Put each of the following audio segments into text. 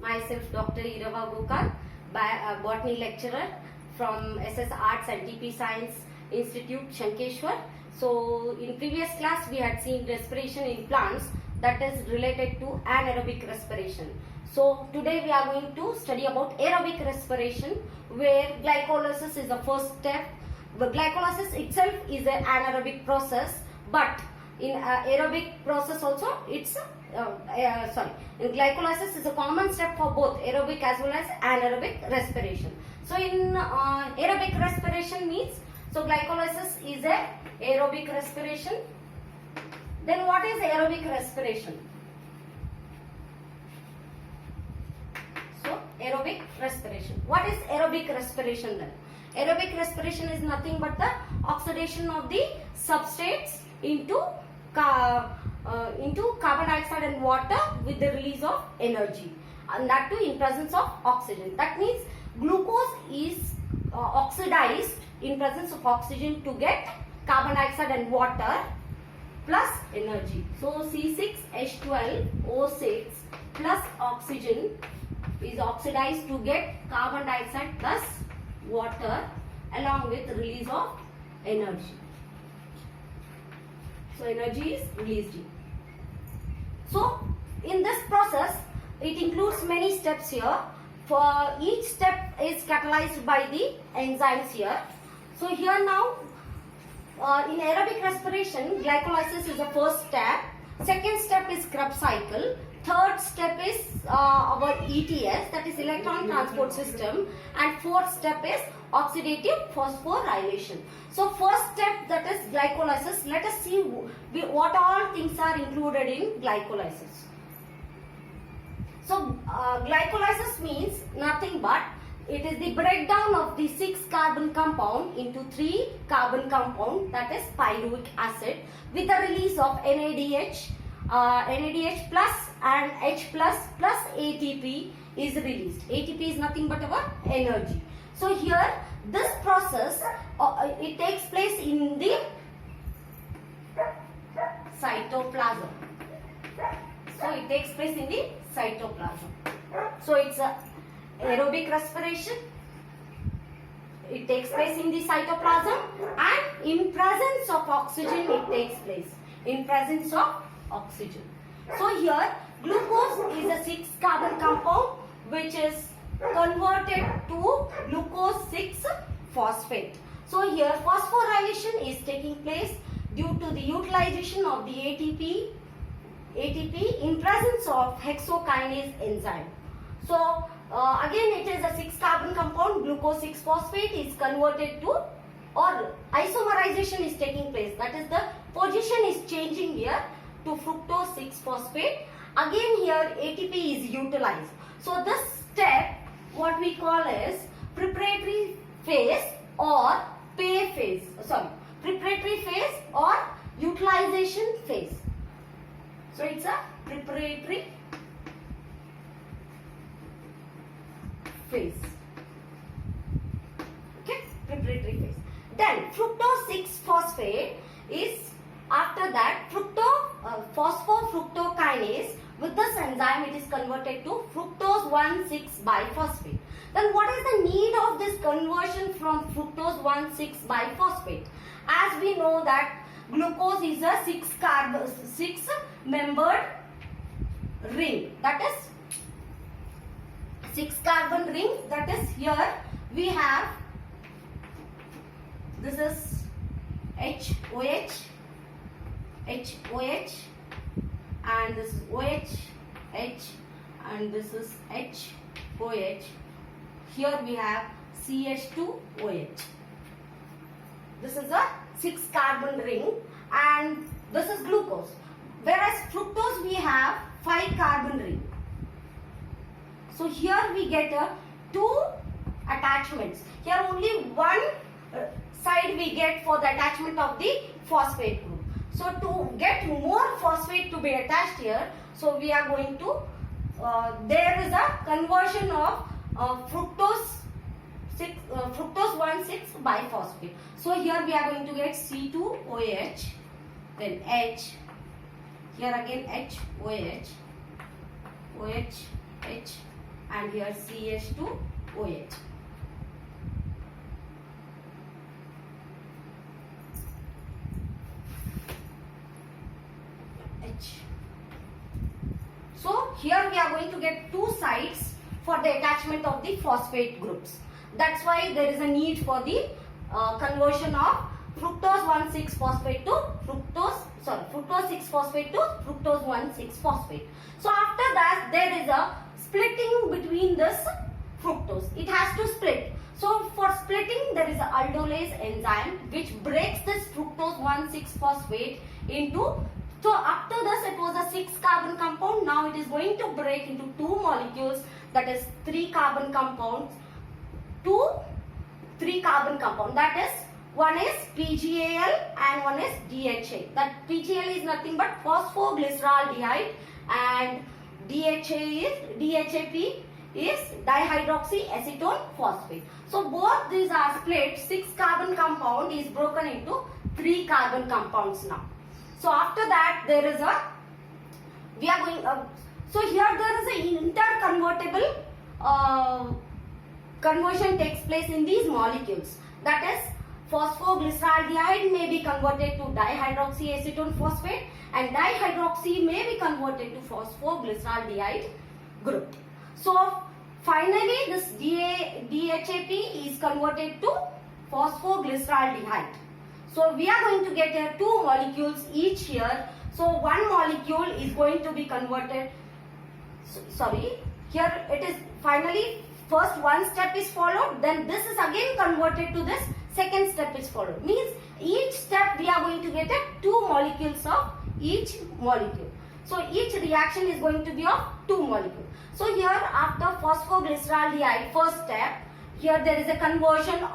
myself Dr. Irava Gokal, botany lecturer from SS Arts and TP Science Institute, Shankeshwar. So in previous class we had seen respiration in plants, that is related to anaerobic respiration. So today we are going to study about aerobic respiration, where glycolysis is the first step. The glycolysis itself is an anaerobic process, but in aerobic process also it's in glycolysis is a common step for both aerobic as well as anaerobic respiration. So in aerobic respiration means, so glycolysis is a aerobic respiration. Then what is aerobic respiration? So aerobic respiration. What is aerobic respiration then? Aerobic respiration is nothing but the oxidation of the substrates into carbon dioxide and water with the release of energy, and that too in presence of oxygen. That means glucose is oxidized in presence of oxygen to get carbon dioxide and water plus energy. So C6H12O6 plus oxygen is oxidized to get carbon dioxide plus water along with release of energy. So energy is released. So in this process it includes many steps here. For each step is catalyzed by the enzymes here. So here now in aerobic respiration, glycolysis is the first step. Second step is Krebs cycle. Third step is our ETS, that is electron transport system, and fourth step is oxidative phosphorylation. So first step, that is glycolysis. Let us see what all things are included in glycolysis. So glycolysis means nothing but it is the breakdown of the 6 carbon compound into 3 carbon compound, that is pyruvic acid, with the release of NADH, NADH plus and H plus ATP is released. ATP is nothing but our energy. So here this process it takes place in the cytoplasm. So it takes place in the cytoplasm. So it's a aerobic respiration. It takes place in the cytoplasm, and in presence of oxygen it takes place. In presence of oxygen. So here glucose is a 6 carbon compound which is converted to glucose 6 phosphate. So here phosphorylation is taking place due to the utilization of the ATP in presence of hexokinase enzyme. So again it is a 6 carbon compound, glucose 6 phosphate is converted to, or isomerization is taking place, that is the position is changing here to fructose 6 phosphate. Again here ATP is utilized. So this step what we call as preparatory phase or preparatory phase or utilization phase. So it's a preparatory phase. Okay, preparatory phase. Then fructose 6 phosphate is, after that phosphofructokinase, with this enzyme it is converted to fructose 1,6 biphosphate. Then what is the need of this conversion from fructose 1,6 biphosphate? As we know that glucose is a 6 membered ring, that is 6 carbon ring, that is here we have, this is HOH, and this is OH, H, and this is HOH. Here we have CH2OH. This is a 6 carbon ring, and this is glucose. Whereas fructose we have 5 carbon ring. So here we get 2 attachments. Here only one side we get for the attachment of the phosphate group. So to get more phosphate to be attached here, so we are going to, there is a conversion of fructose 1,6 biphosphate. So here we are going to get C2OH, then H, here again HOH, OH, H, and here CH2OH. So here we are going to get two sites for the attachment of the phosphate groups. That's why there is a need for the conversion of fructose 1,6-phosphate to fructose 6-phosphate to fructose 1,6-phosphate. So after that there is a splitting between this fructose. It has to split. So for splitting there is a aldolase enzyme which breaks this fructose 1,6-phosphate into. So up to this it was a 6-carbon compound. Now it is going to break into two molecules, that is 3-carbon compounds. 3-carbon compound, that is one is PGAL and one is DHA. That PGAL is nothing but phosphoglyceraldehyde and DHAP is dihydroxyacetone phosphate. So both these are split. 6-carbon compound is broken into 3-carbon compounds now. So after that there is a so here there is an interconvertible conversion takes place in these molecules. That is phosphoglyceraldehyde may be converted to dihydroxyacetone phosphate and dihydroxy may be converted to phosphoglyceraldehyde group. So finally this DHAP is converted to phosphoglyceraldehyde. So we are going to get here two molecules each here. So one molecule is going to be converted, here it is finally first one step is followed, then this is again converted to this second step is followed. Means each step we are going to get two molecules of each molecule. So each reaction is going to be of two molecules. So here after phosphoglyceraldehyde first step, here there is a conversion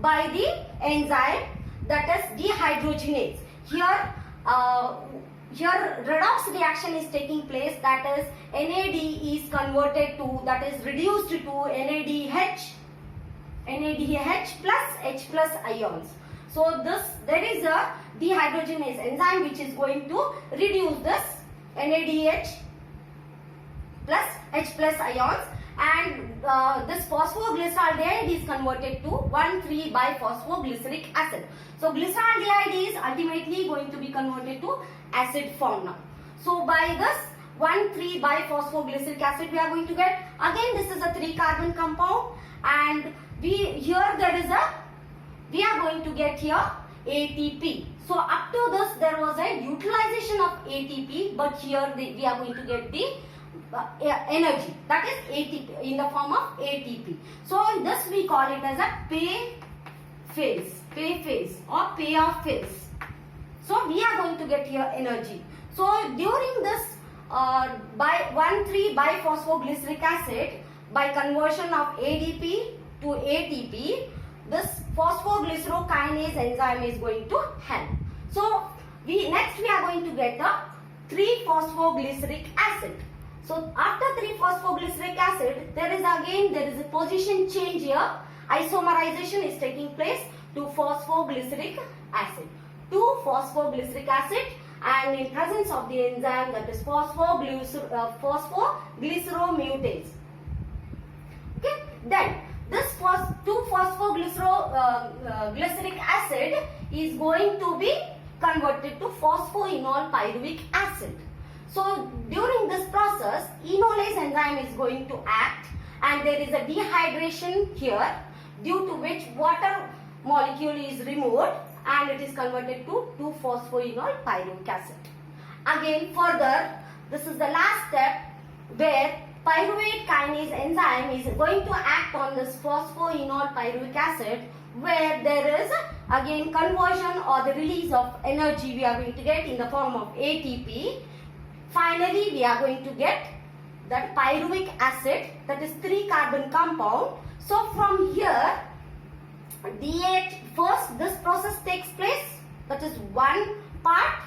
by the enzyme, that is dehydrogenase. Here redox reaction is taking place, that is NAD is converted to, that is reduced to NADH plus H plus ions. So there is a dehydrogenase enzyme which is going to reduce this NADH plus H plus ions, and this phosphoglyceraldehyde is converted to 1,3-biphosphoglyceric acid. So glyceraldehyde is ultimately going to be converted to acid form now. So by this 1,3-biphosphoglyceric acid we are going to get, again this is a 3-carbon compound, and we are going to get here ATP. So up to this there was a utilization of ATP, but here we are going to get the energy, that is ATP in the form of ATP. So this we call it as a pay phase or payoff phase. So we are going to get here energy. So during this by 1,3-biphosphoglyceric acid, by conversion of ADP to ATP, this phosphoglycerokinase enzyme is going to help. So next we are going to get the 3-phosphoglyceric acid. So after 3-phosphoglyceric acid, there is a position change here. Isomerization is taking place to phosphoglyceric acid. 2-phosphoglyceric acid, and in presence of the enzyme, that is phosphoglyceromutase. Okay, then this 2-phosphoglyceric acid is going to be converted to phosphoenol pyruvic acid. So during this process, enolase enzyme is going to act, and there is a dehydration here, due to which water molecule is removed and it is converted to 2-phosphoenol pyruvic acid. Again further, this is the last step where pyruvate kinase enzyme is going to act on this phosphoenol pyruvic acid, where there is again conversion or the release of energy we are going to get in the form of ATP. Finally, we are going to get that pyruvic acid, that is 3-carbon compound. So from here, first this process takes place, that is one part,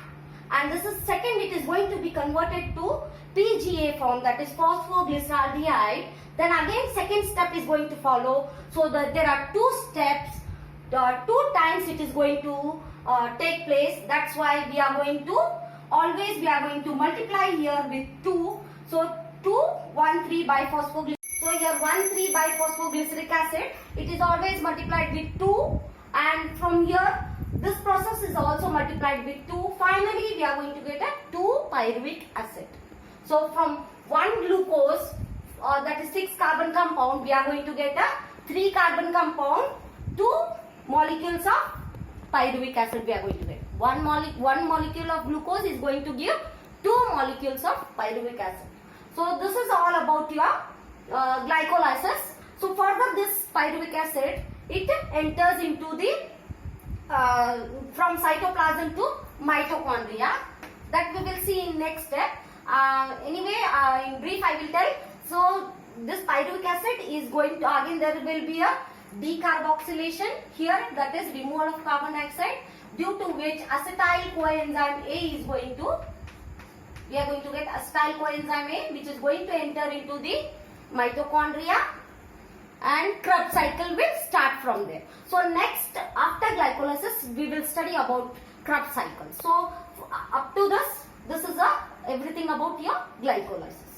and this is second, it is going to be converted to PGA form, that is phosphoglyceraldehyde. Then again second step is going to follow. So that there are two steps, 2 times it is going to take place. That's why we are going to multiply here with 2. So 2, 1, 3 biphosphoglyceraldehyde. So here 1,3-biphosphoglyceric acid, it is always multiplied with 2, and from here this process is also multiplied with 2. Finally we are going to get a 2-pyruvic acid. So from 1 glucose, that is 6 carbon compound, we are going to get a 3 carbon compound, 2 molecules of pyruvic acid we are going to get. One molecule of glucose is going to give 2 molecules of pyruvic acid. So this is all about your glycolysis. So further this pyruvic acid, it enters into the from cytoplasm to mitochondria. That we will see in next step. Anyway, in brief I will tell. So this pyruvic acid is going to, again there will be a decarboxylation here, that is removal of carbon dioxide, due to which acetyl coenzyme A is going to, we are going to get acetyl coenzyme A, which is going to enter into the mitochondria, and Krebs cycle will start from there. So next, after glycolysis, we will study about Krebs cycle. So up to this is everything about your glycolysis.